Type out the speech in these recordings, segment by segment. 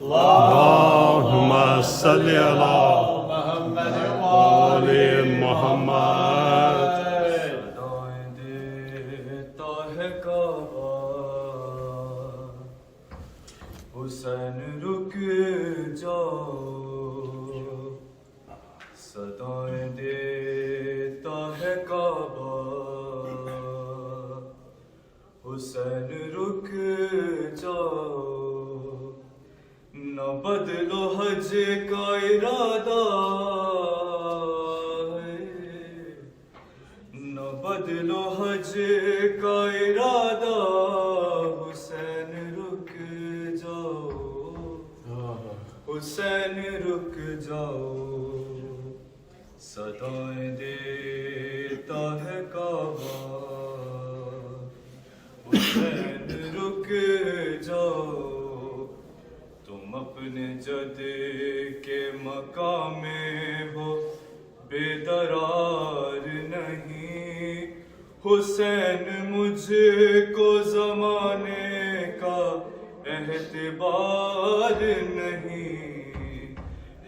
अल्लाहुम्मा सल्ली अला मुहम्मद व आले मुहम्मद। सदाएं देता है काबा, हुसैन रुक जाओ। सदाएं देता है काबा, हुसैन रुक जाओ। न बदलो हज का इरादा है, न बदलो हज का इरादा, हुसैन रुक जाओ, हुसैन रुक जाओ। सदाएं देता है काबा, हुसैन रुक जाओ। तुम अपने जद के मकाम में हो बेदरार नहीं, हुसैन मुझको जमाने का एहतिबार नहीं।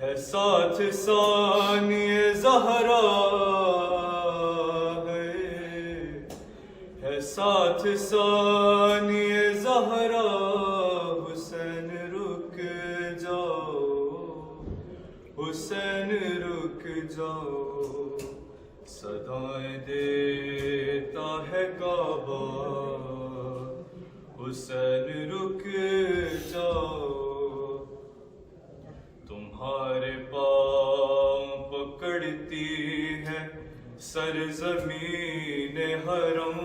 है साथ सानिए ज़हरा है साथ सानिए ज़हरा, हुसैन रुक जाओ, हुसैन रुक जाओ। सदाएं देता है काबा, हुसैन रुक जाओ। तुम्हारे पाँव पकड़ती है सरज़मीन हरम,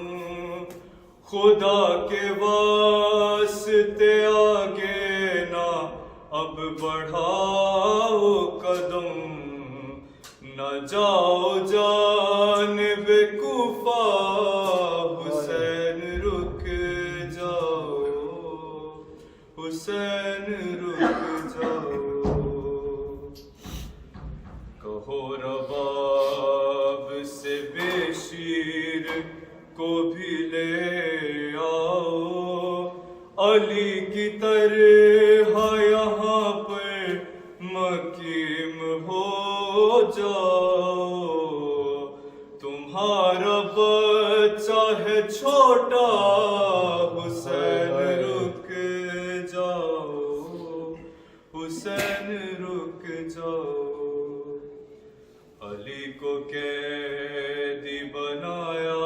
खुदा के वास्ते आगे ना अब बढ़ाओ कदम। न जाओ जानिब कूफा, हुसैन रुक जाओ, हुसैन रुक जाओ। कहो रबाब से बेशीर को भी ले आओ, अली की तरह यहाँ पर मकीम हो जाओ। तुम्हारा बच्चा है छोटा, हुसैन रुक जाओ, हुसैन रुक जाओ। अली को कैदी बनाया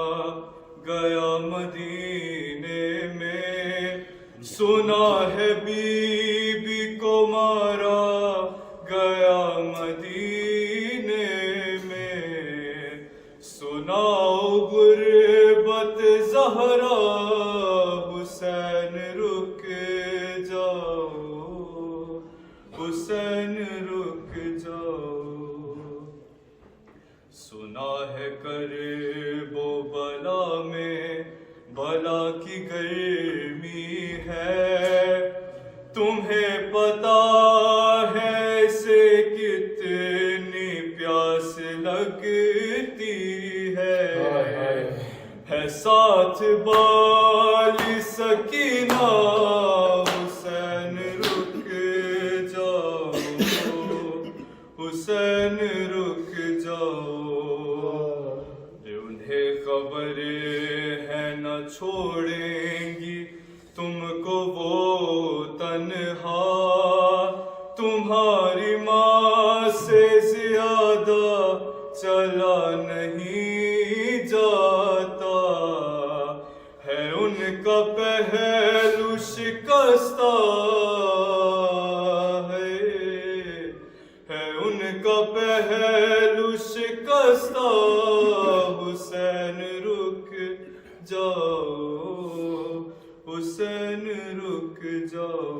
गया मदीने में, सुना है बीबी को मारा गया मदीने में। सुनाओ गुर्बत ज़हरा, हुसैन रुक जाओ, हुसैन रुक जाओ। सुना है करबो बला में बला की गर्मी है, तुम्हें पता है इसे कितनी प्यास लगती है साथ बाली सकीना, हुसैन रुक जाओ, हुसैन रुक जाओ। उन्हें खबर है न छोड़ेंगी तुमको वो तन्हा, तुम्हारी माँ से ज्यादा चला नहीं जाता। है उनका पहलू शिकस्ता है उनका पहलू शिकस्ता, हुसैन रुक जाओ, हुसैन रुक जाओ।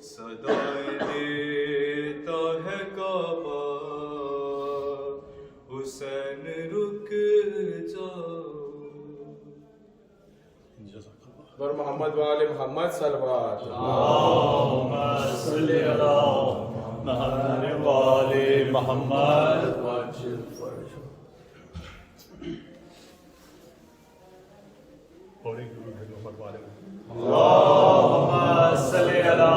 सदाएं देता है काबा, हुसैन रुक जाओ। मोहम्मद वाले मोहम्मद सल्लल्लाहु सल्ली अला मुहम्मद वाले मोहम्मद। बड़े गुरु है मोहम्मद वाले अल्लाहुम्मा सल्ली अला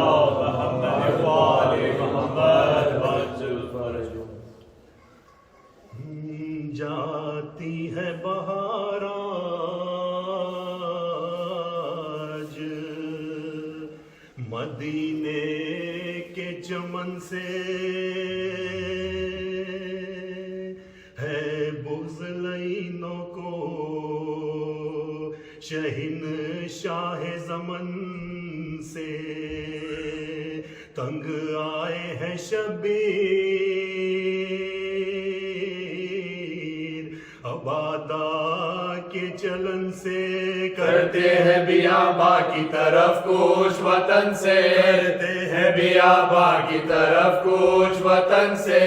मदीने के चमन से है बुज़लैनों को शहीन शाह ज़मन से तंग आए हैं शबीर अबादा के चलन से करते हैं बियाबा की तरफ कुछ वतन से, करते हैं बियाबा की तरफ कुछ वतन से।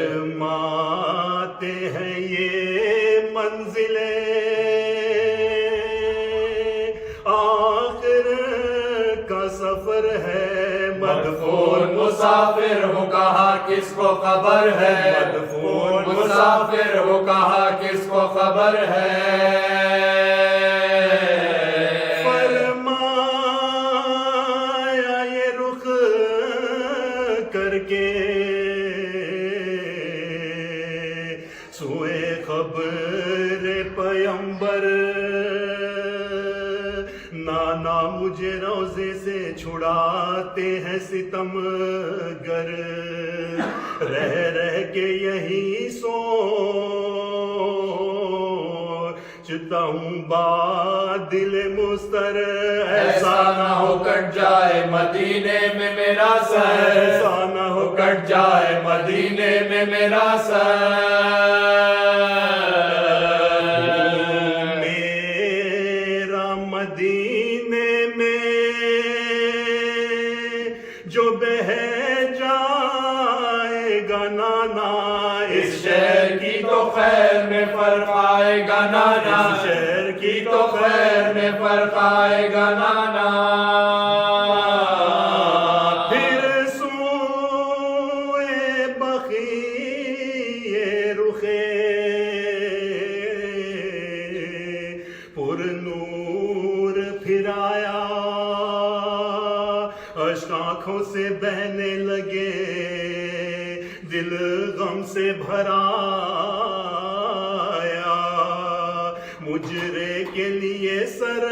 फरमाते हैं ये मंजिले आखिर का सफर है मदफून मुसाफिर हो कहा किसको खबर है, मदफून मुसाफिर हो कहा किसको खबर है। फरमाया ये रुख करके सुए खबर पयंबर नाना मुझे रोजे से छुड़ाते हैं सितम गर रह रह के यही सोचता हूँ बादिल मुस्तर ऐसा ना हो कट जाए मदीने में मेरा सर, ऐसा ना हो कट जाए मदीने में मेरा सर। मेरा मदीने में जो बह जाएगा नाना इस शहर की तो खैर में फर्क आएगा नाना, इस शहर की तो खैर में फर्क आएगा नाना। फिर सोए बखिए रुखे पुरनूर फिराया अश्क आंखों से बहने लगे दिल गम से भराया मुजरे के लिए सर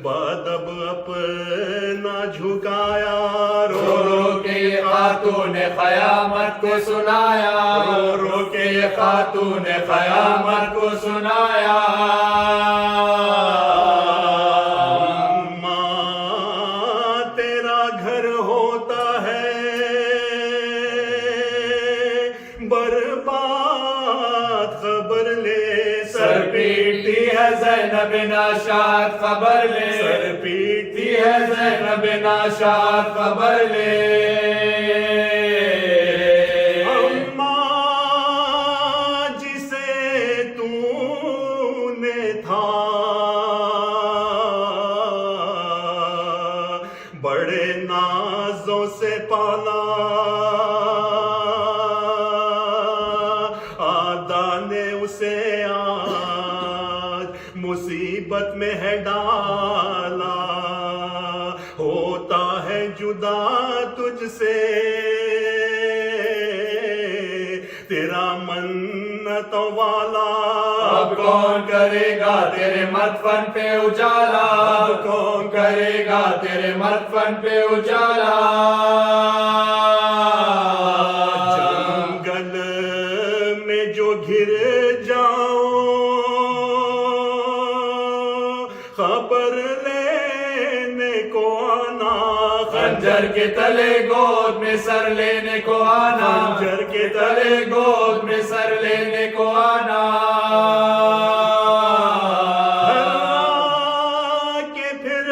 बादब अपना झुकाया रो रो के ये खातून ने कयामत को सुनाया, रो रो के ये खातून ने कयामत को सुनाया। माँ तेरा घर होता है बर्बाद खबर ले सर पीटी है ज़ैनब नाशाद खबर ले, सर पीटी है ज़ैनब नाशाद खबर ले। अम्मा जिसे तूने था बड़े नाजों से पाला आदा ने उसे आज मुसीबत में है डाला होता है जुदा तुझसे तेरा मन्नतों वाला अब कौन करेगा तेरे मदफन पे उजाला, अब कौन करेगा तेरे मदफन पे उजाला। जंगल में जो घिर जाओ खबर लेने को आना खंजर के तले गोद में सर लेने को आना, खंजर के तले गोद में सर लेने को आना। के फिर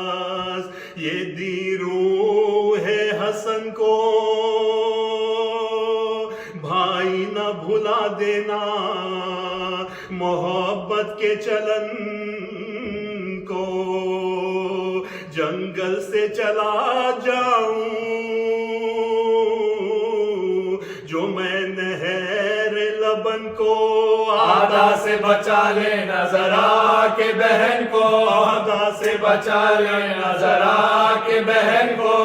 आवाज ये दी रूह है हसन को भाई न भुला देना मोहब्बत के चलन को जंगल से चला जाऊं जो मैं नहर लबन को आदा से बचा लेना जरा के बहन को, आदा से बचा लेना जरा के बहन को।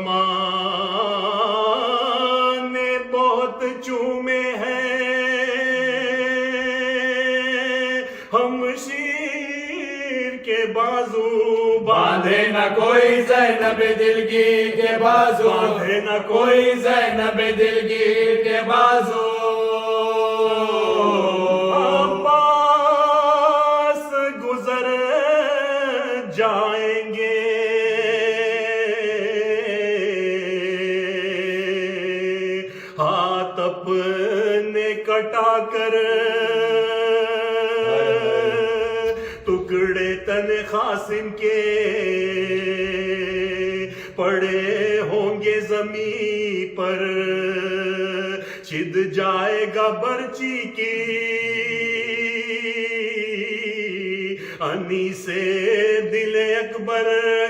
माँ कोई ज़ैनब दिलगीर के बाजू, बांधे न कोई ज़ैनब दिलगीर के बाजू। पास गुजर जाएंगे हाथ अपने कटा कर, टुकड़े तन खासिम के पड़े होंगे जमीन पर, छिद जाएगा बर्ची की अनी से दिल अकबर,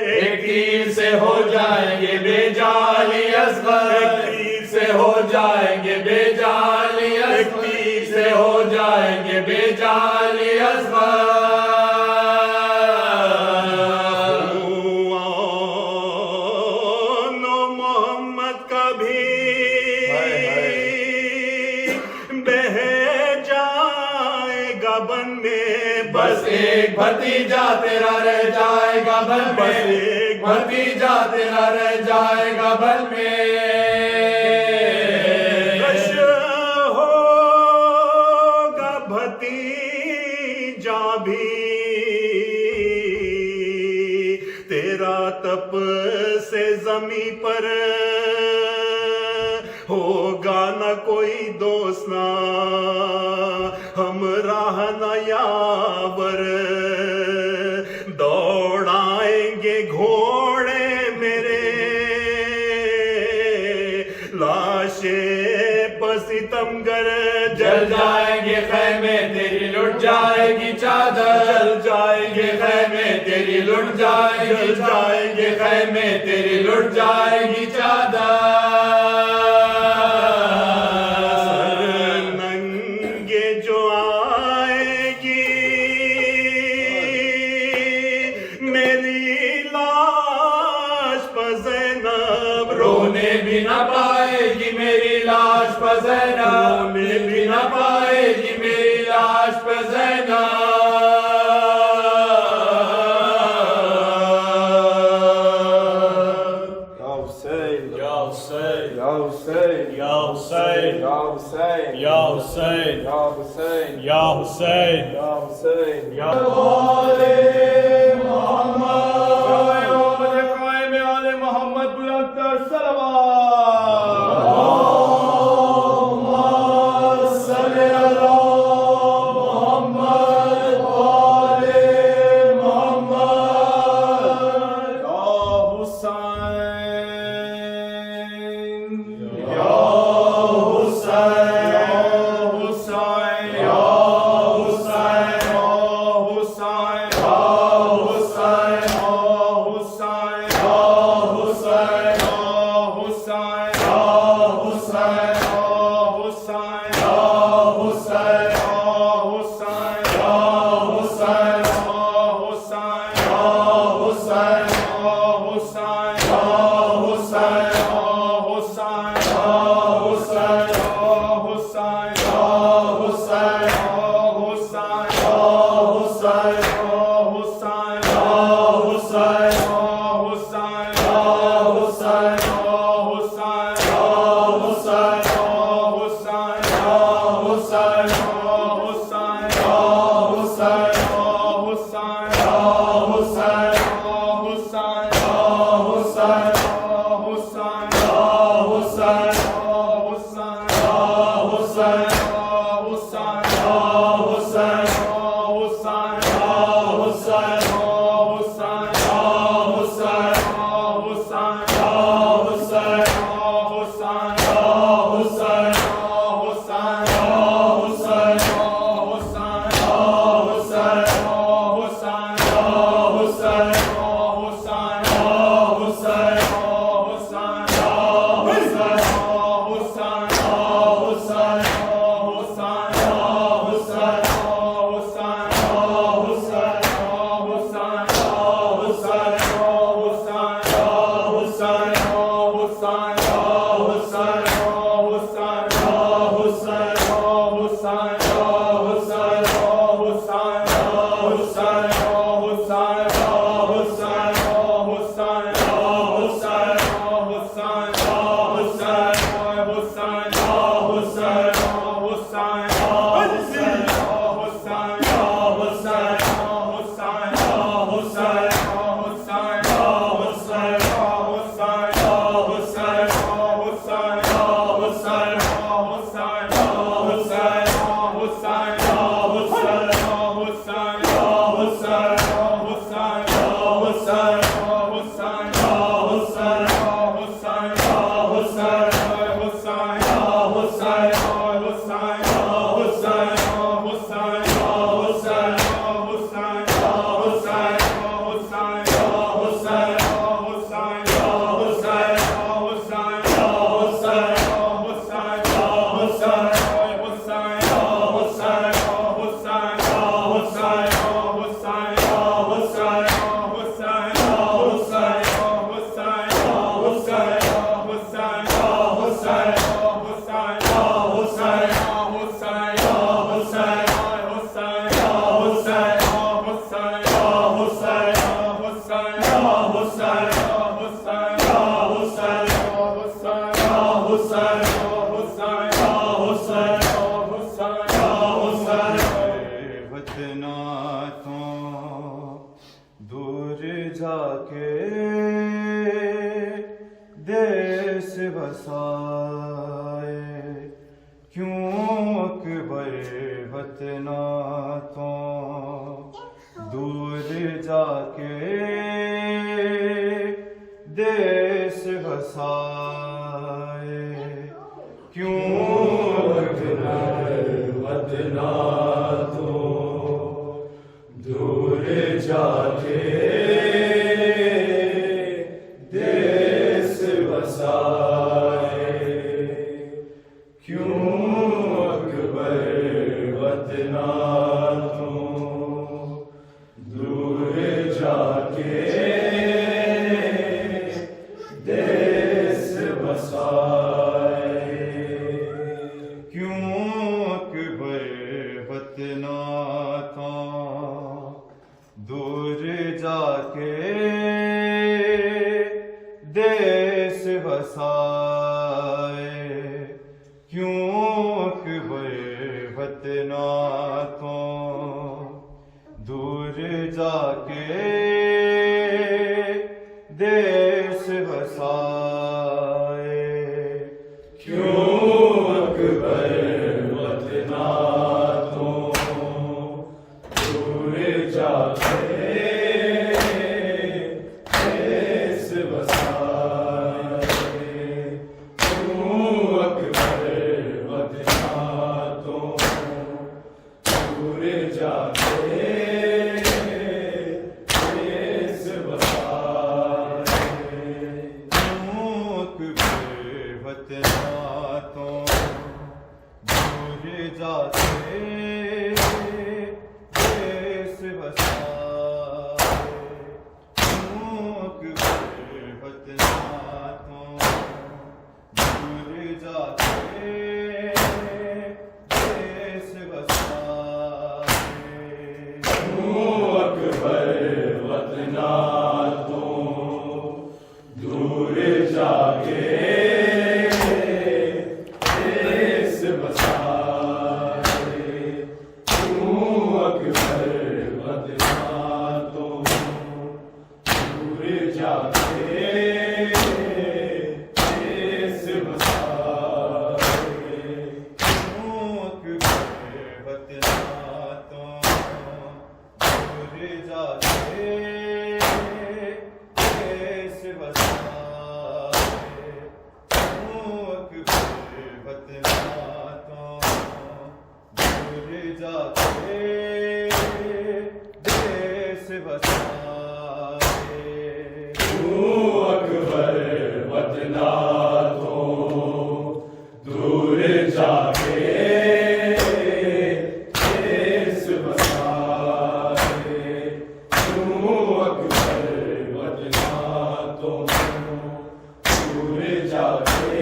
एक तीर से हो जाएंगे बेजाली असगर, एक तीर से हो जाएंगे बेजाली असगर, एक तीर से हो जाएंगे बेजाली असगर। मोहम्मद का भी बह जाएगा बन में, बस एक भतीजा तेरा रह जाएगा बन में, बस एक भतीजा तेरा रह जाएगा बन में। रश होगा भतीजा भी तेरा तप से जमी पर, होगा न कोई दोस्त ना हमराह न यावर, दौड़ाएंगे घोड़े मेरे लाशे पसितमगर, जल जाएंगे खैमे तेरी लुट जाएगी चादर, जल जाएंगे खैमे तेरी लुट जाएगी, जल जाएंगे खैमे तेरी लुट जाएगी चादर। सर नंगे जो आएगी मेरी लाश पर ज़ैनब, रोने भी न पाएगी मेरी लाश पर ज़ैनब, रोने भी न पाएगी मेरी लाश पर Zainab. Ya Hussein, Ya Hussein, Ya Hussein, Ya Hussein, Ya Mohammad बुलंदर सलवात। दूर जाके देश बसाए, क्यों अकबर वतना तो दूर जाके देश बसाए, क्यों अकबर वतना तो दूर जाके देश बसाए, क्यों अकबर वतना तो दूर जाके देश बसाए, क्यों अकबर वतना तो दूर जाके देश बसाए, क्यों अकबर वतना तो दूर जाके देश बसाए, क्यों अकबर वतना तो दूर जाके देश बसाए, क्यों अकबर वतना तो दूर जाके देश बसाए, क्यों अकबर वतना तो दूर जाके देश बसाए, क्यों अकबर वतना तो दूर जाके देश बसाए, क्यों अकबर वतना तो दूर जाके देश बसाए, क्यों अकबर वतना तो दूर जाके देश बसाए, क्यों अकबर वतना तो दूर जाके देश बसाए, क्यों अकबर वतना तो दूर जाके देश बसाए, क्यों अकबर वतना तो दूर जाके देश बसाए, क्यों अकबर वतना तो दूर जाके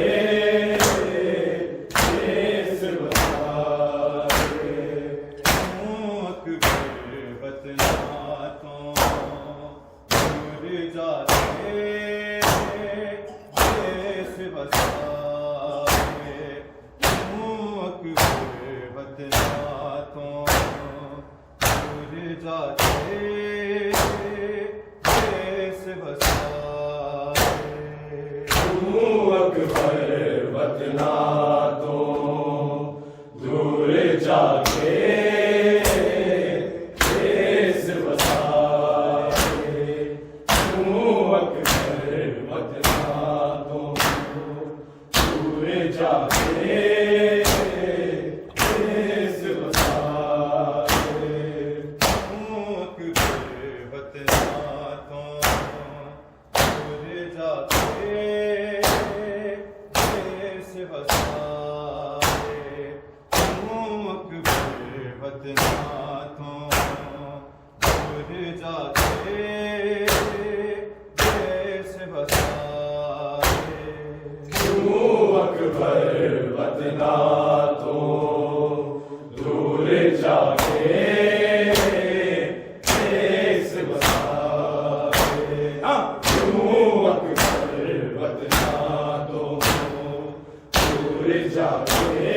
देश बसाए, क्यों अकबर वतना तो दूर जाके देश बसाए, क्यों अकबर वतना तो दूर जाके देश बसाए, क्यों अकबर वतना तो दूर जाके देश बसाए, क्यों अकबर जाके देश बसाए तू अकबर वतना तो दूर जाके देश बसाए तू अकबर वतना तो दूर जाके देश बसाए तू अकबर वतना तो दूर जाके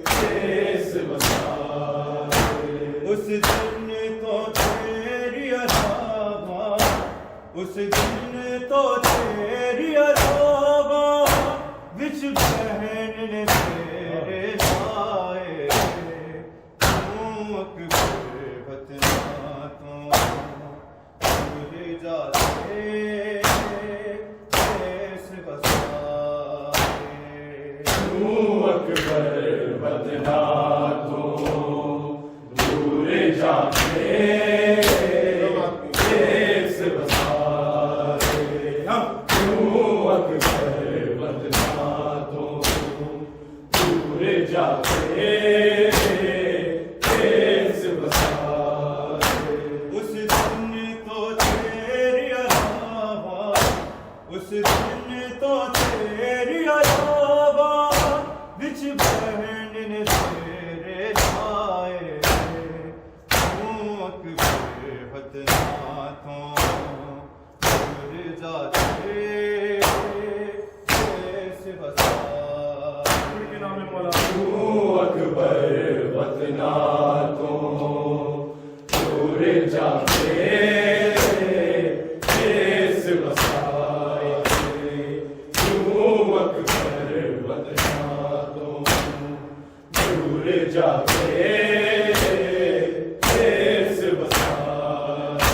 देश बसाए उस दिन तो तेरी अदावा उस दिन तो तेरी अदावा विच बहन ने तेरे लाए तू अकबर वतना तो दूर जाके देश बसाए तू अकबर वतना तो दूर जाके देश बसाए तू अकबर वतना तो दूर जाके देश बसाए उस दिन तो तेरी अलावा उस दिन तो तेरी अलावा विच बहन ने तेरे लाए तू अकबर वतना तो दूर जाके देश बसाए तू अकबर वतना तो दूर जाके देश बसाए तू अकबर वतना तो दूर जाके देश बसाए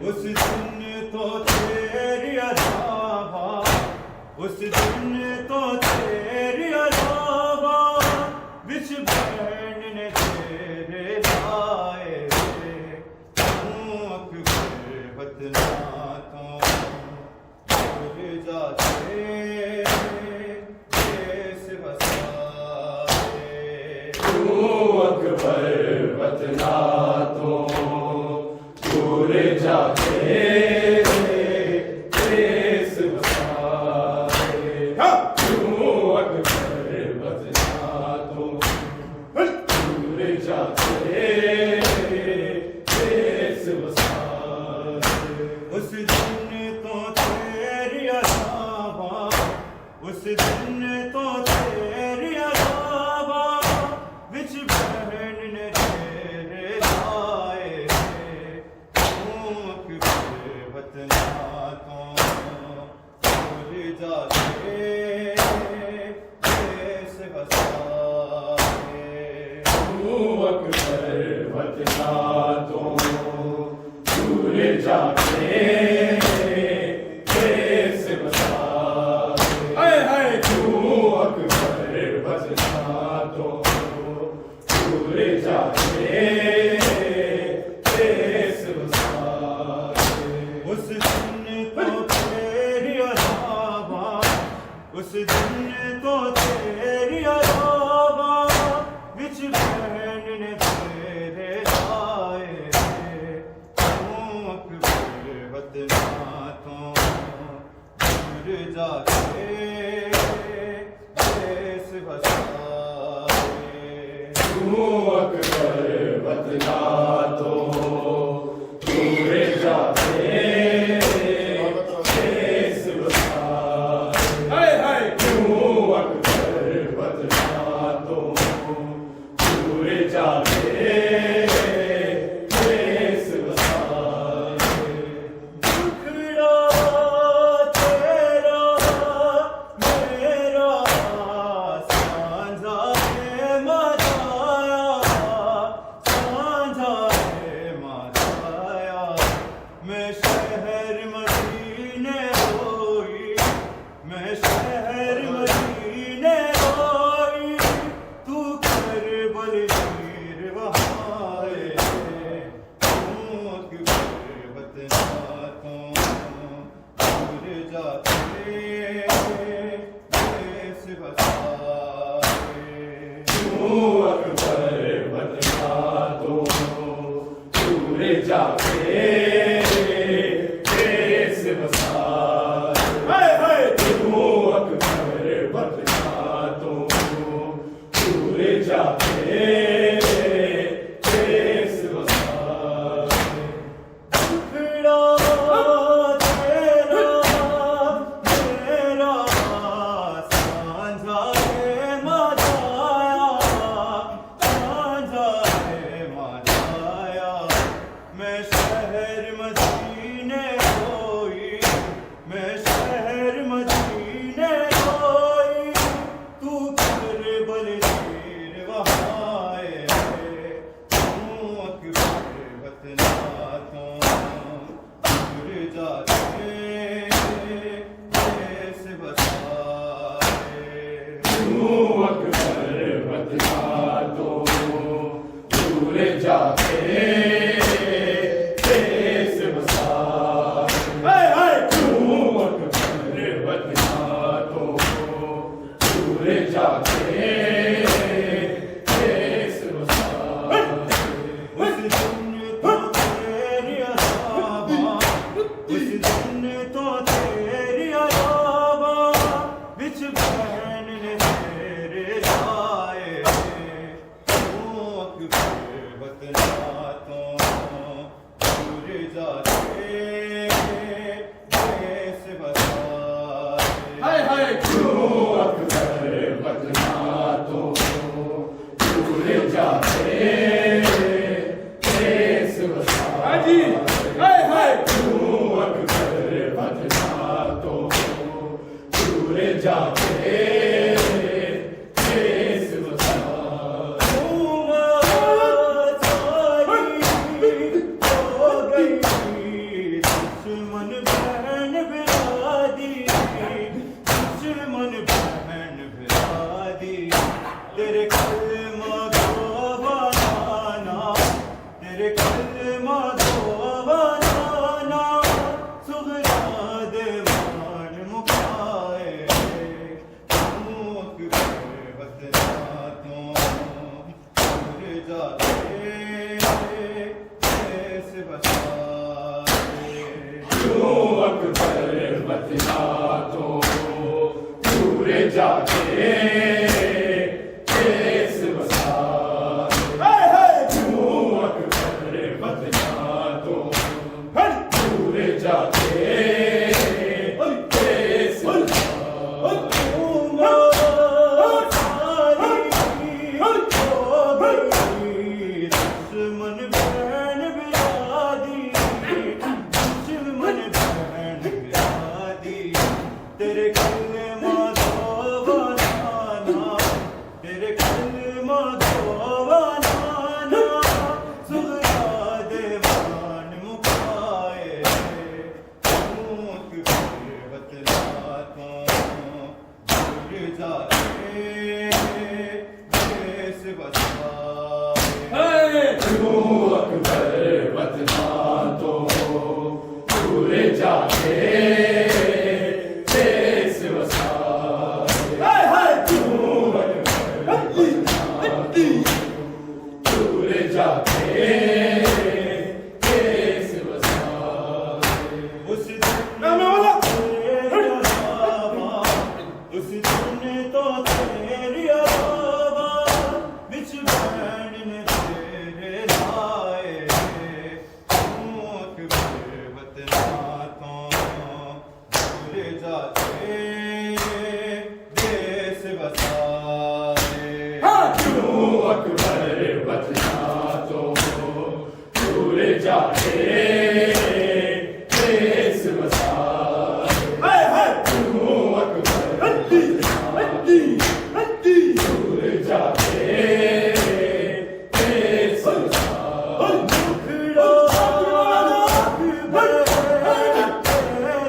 उस दिन तो तेरी अलावा उस दिन तो तेरी अलावा विच बहन ने तेरे लाए तू अकबर वतना तो दूर जाके देश बसाए तू अकबर वतना तो दूर जाके देश बसाए तू अकबर वतना तो दूर जाके देश बसाए उस दिन तो तेरी अलावा उस दिन तो तेरी अलावा विच बहन ने तेरे लाए तू अकबर वतना तो दूर जाके देश बसाए तू अकबर वतना तो दूर जाके देश बसाए तू अकबर वतना तो दूर जाके देश बसाए उस दिन तो तेरी अलावा उस दिन तो तेरी अलावा विच बहन ने तेरे लाए तू अकबर वतना तो दूर जाके देश बसाए तू अकबर वतना तो दूर जाके देश बसाए तू अकबर वतना तो दूर जाके देश बसाए टुकड़ा तेरा मेरा सांझा है मचाया सांझा है मचाया मैं शहर मदीने होई मैं शहर मदीने होई तू कर बलवीर वहाए तू अकबर वतना तो जाते देश बसाए। तू अकबर बदला तो दूर जाके देश बसाए। तू अकबर बदला तो दूर जाके देश बसाए। टुकड़ा तेरा मेरा सांझा है मनाया, सांझा है मनाया। मैं शहर मदीने कोई, मैं शहर मदीने कोई, तू करबल शेर वहाए। तू अकबर वतना तो दूर जाते देश बसाए। तू अकबर बदला तो दूर जाके देश बसाए। तू अकबर बदला तो दूर जाके देश बसाए। उस दिन तो तेरी अलावा, उस दिन तो तेरी अलावा बिच बहन ने तेरे लाए। तू अकबर वतना तो दूर जाते देश बसाए। तू अकबर बदला तो दूर जाके देश बसाए। तू अकबर बदला तो दूर जाके देश बसाए। दुश्मन बहन बिरादी, दुश्मन बहन बिरादी, तेरे कलमा को बनाना, तेरे कलमा को बनाना, सुगरा देवान मुकाए। तू अकबर वतना तो दूर जाते देश बसाए। तू अकबर बदला तो दूर जाके देश बसाए। तू अकबर बदला तो दूर जाके देश बसाए। दुश्मन बहन बिरादी, दुश्मन बहन बिरादी, तेरे कलमा को बनाना, तेरे कलमा को बनाना, सुगरा देवान मुकाए। तू अकबर वतना तो दूर जाते देश बसाए। तू अकबर बदला तो दूर जाके देश बसाए। तू अकबर बदला तो दूर जाके देश बसाए। उस दिन तेरी अलावा, उस दिन तो तेरी अलावा बिच बहन ने तेरे लाए। तू अकबर वतना तो दूर जाते देश बसाए। तू अकबर बदला तो दूर जाके देश बसाए। तू अकबर बदला तो दूर जाके देश बसाए। टुकड़ा अकबर तेरा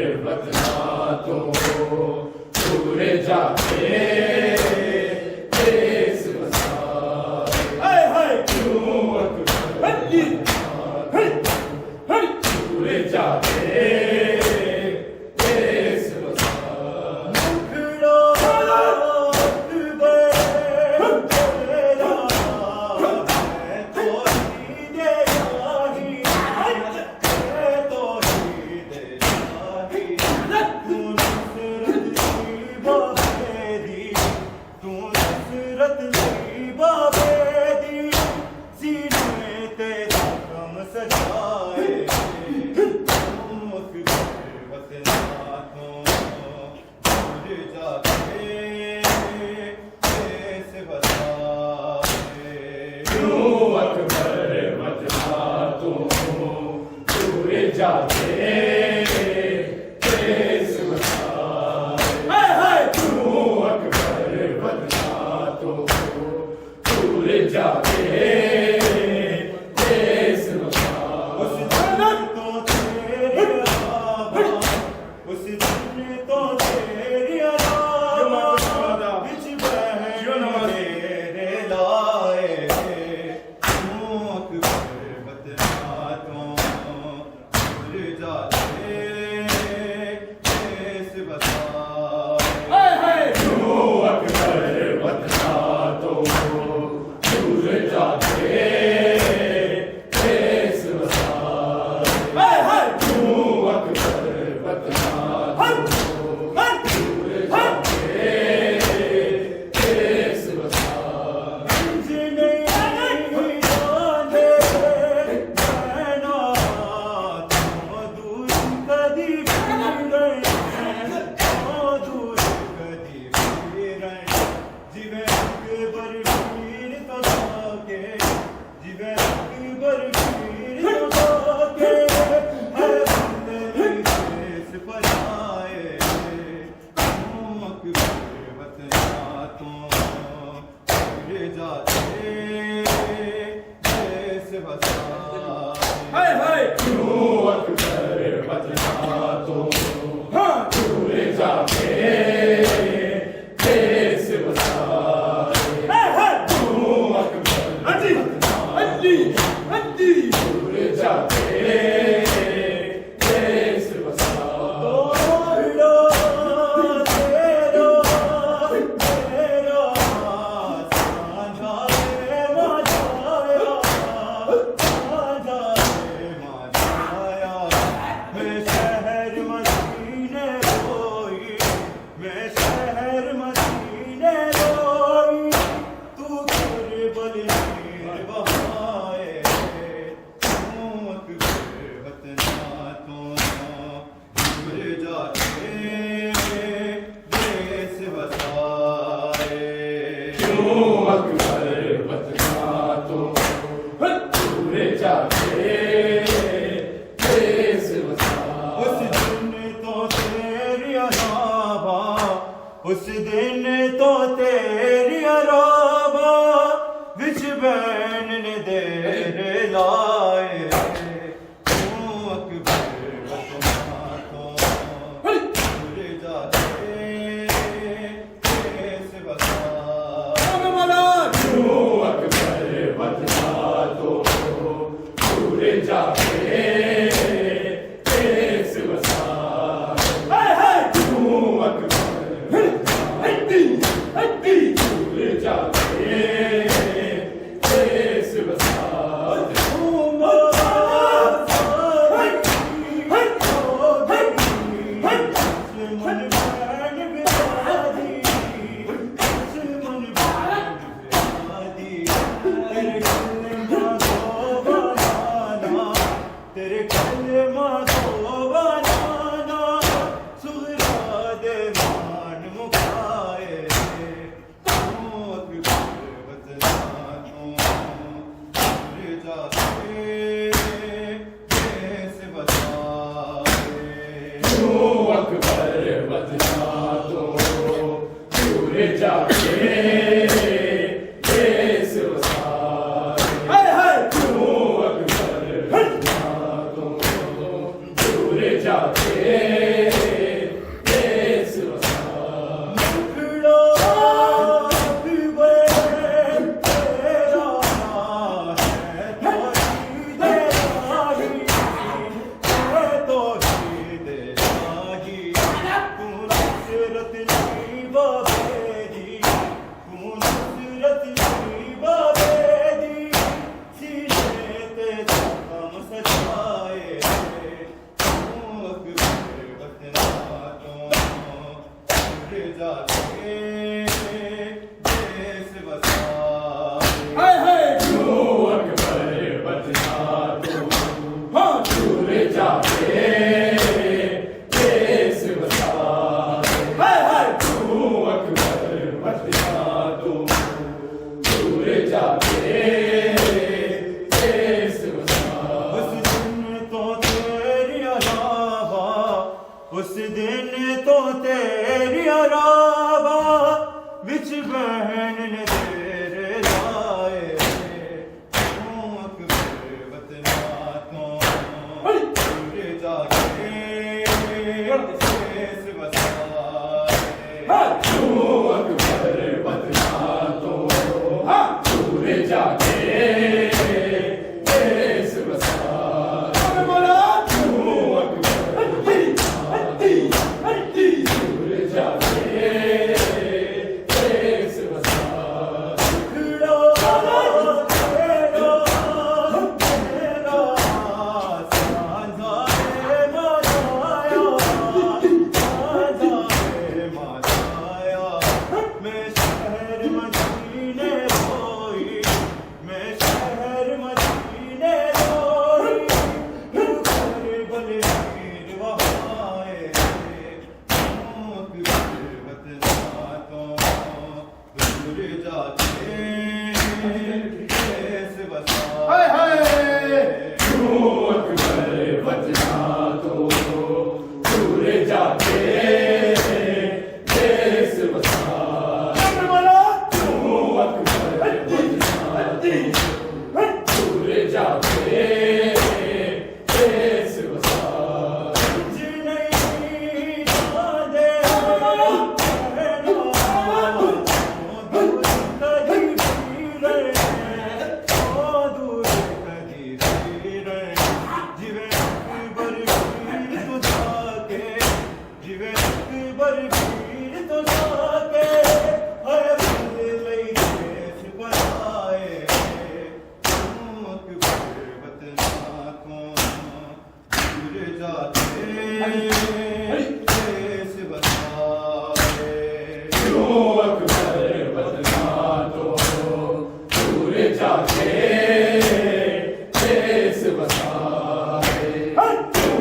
वतना तो दूर जाके देश बसाए हाय हाय क्यों अकबर दूर जाके देश बसाए मुखड़ा अकबर तेरा मैं तो ही दे राही मैं तो ही दे राही तू नुसरत की बाबे दी तू नुसरत की बाबे दी सीने ते कम सजाए तुम अकबर वतना तो दूर जाके देश बसाए क्यों अकबर वतना तो दूर जाके देश बसाए हाय हाय क्यों अकबर वतना तो दूर जाके देश बसाए उस दिन तो तेरी अलावा उस दिन तो तेरी अलावा बिच बहन तेरे लाए तू अकबर वतना तो दूर जाके देश बसाए हाय हाय क्यों अकबर वतना तो दूर जाके देश बसाए हाय हाय क्यों अकबर वतना तो दूर जाके देश बसाए जिन्हें जाने मैं ना तुम दूर दूर जाके देश बसा मुखड़ा तेरा है तो ही देगी तू नसरत नहीं बाबेदी तू नसरत नहीं बाबेदी शीशे ते हम सजाए तू अकबर बतना तो जाके देश बसाए हाय हाय तू अकबर बतना तू हाँ दूर जाके देश बसा हाय हाय तू अकबर बतना तू दूर जाके देश बसा उस दिन तो तेरी अलावा उस दिन तो तेरी अलावा विच बहन ने तेरे लाए तू अकबर बतना तो दूर जाके देश बसाए तू अकबर बतना तो हाँ दूर जाके देश बसा तू अकबर दूर जाके देश बसा हाय हाय तू अकबर बतना तो दूर जाके देश बसा तू अकबर बतना तो दूर जाके देश बसा तू अकबर बतना तो दूर जाके देश बसा तू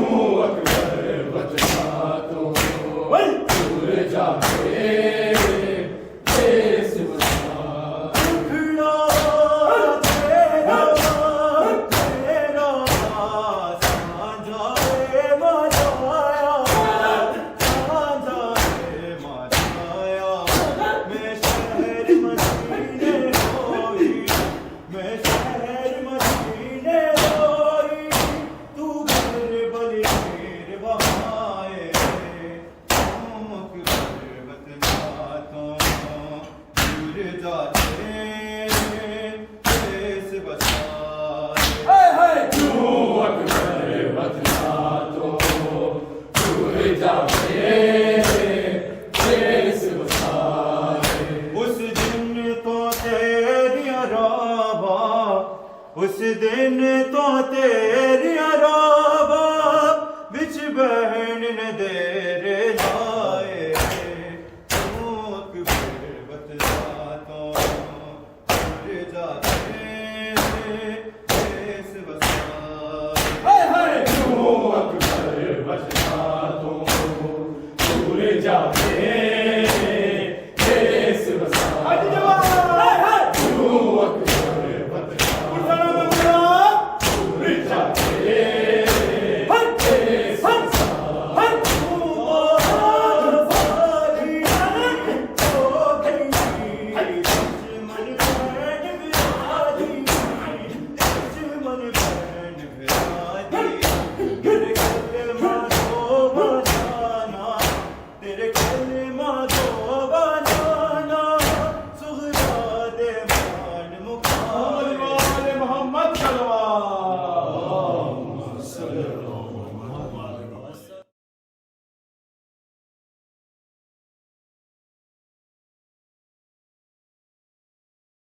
अकबर बतना तो दूर जाके देश बसा हाय हाय तू अकबर बतना तो दूर जाके देश बसा उस दिन तो तेरी अलावा उस दिन तो तेरी अलावा विच बहन ने दे